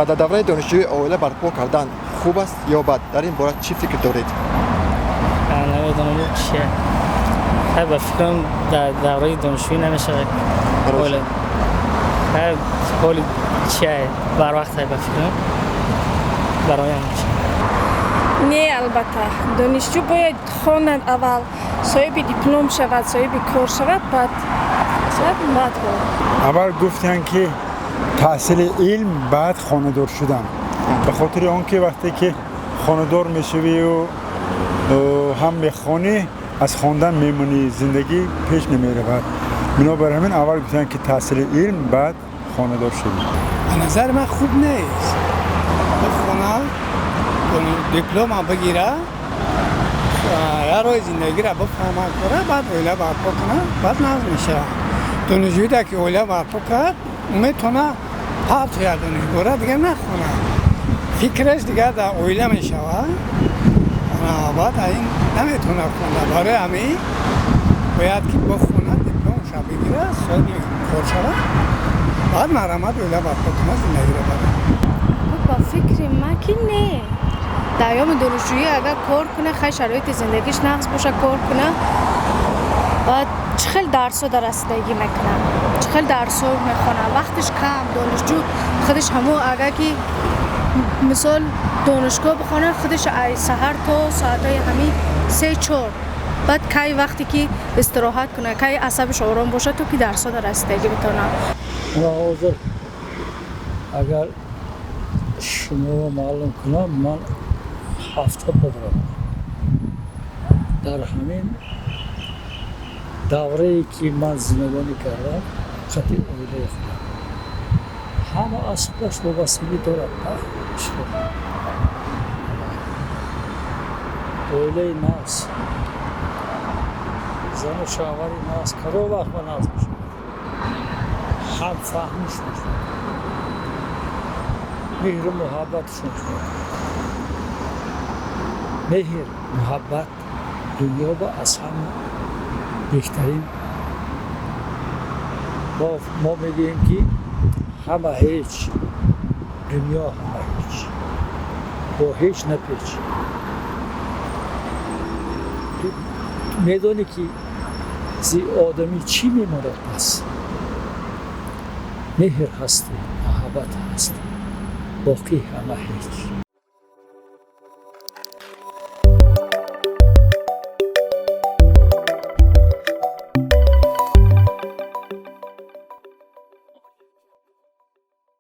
дар давраи донишҷӯи оила барпо кардан хуб аст ё бад? Дар ин бора чӣ фикр доред? намедонам чие. Хай ба фикрам дар давраи донишҷӯӣ намешавад. Хай ҳоли чие барвақт хай ба фикрам бароям мешавад. Не, албатта. Донишҷӯ бояд хонад аввал, соҳиби диплом шавад, соҳиби кор шавад, баъд аввал гуфтанд ки таҳсили илм баъд хонадор шудан. به خاطر آنکه وقتی که خانه‌دار میشوی و هم میخوانی از خواندن میمونی زندگی پیش نمیرود. بنابر همین اول گفتن که تحصیل علم بعد خانه‌دار شوی. به نظر من خوب نیست. بخونه دیپلم بگیره یا روی زندگی را بفهمه کنه بعد اوله برپا کنه بعد ناز میشه. دانشجویی که اوله برپا کرد میتونه پارت یا دانشگاه دیگه نخونه. فکرش دیگه در اویله می شود بعد این نمیتونه خونه. برای همین باید که بخونه دیپلمش را بگیره سالی کار شود بعد مرمت اویله برپا کنه زندگی را بره. با فکر ما که نه در ایام دانشجویی اگر کار کنه خیلی شرایط زندگیش نقص باشه کار کنه بعد چخیل درسو در رسیدگی میکنه چخیل درسو میخونه وقتش کم دانشجو خودش همو اگر که مثال دانشگاه بخونه خودش ای سحر تا ساعتای همین 3-4 بعد کی وقتی که استراحت کنه کی عصبش آرام باشه تو که درسا در رسیدگی بتونه. حاضر اگر شما معلوم کنم من 7 بدرم در همین دوره‌ای که من زندگانی کردم خطی اویله خودم همه اصلش وابستگی دارد اویله ناز زن و شوهری ناز کرو وقت با ناز میشه هم فهمش میشه مهر و محبتشون شد مهر محبت دنیا با از هم بهترین ما میگیم که همه هیچ دنیا همه هیچ با هیچ نپیچ تو میدانی که زی آدمی چی میماند پس مهر هستی محبت هستی باقی همه هیچ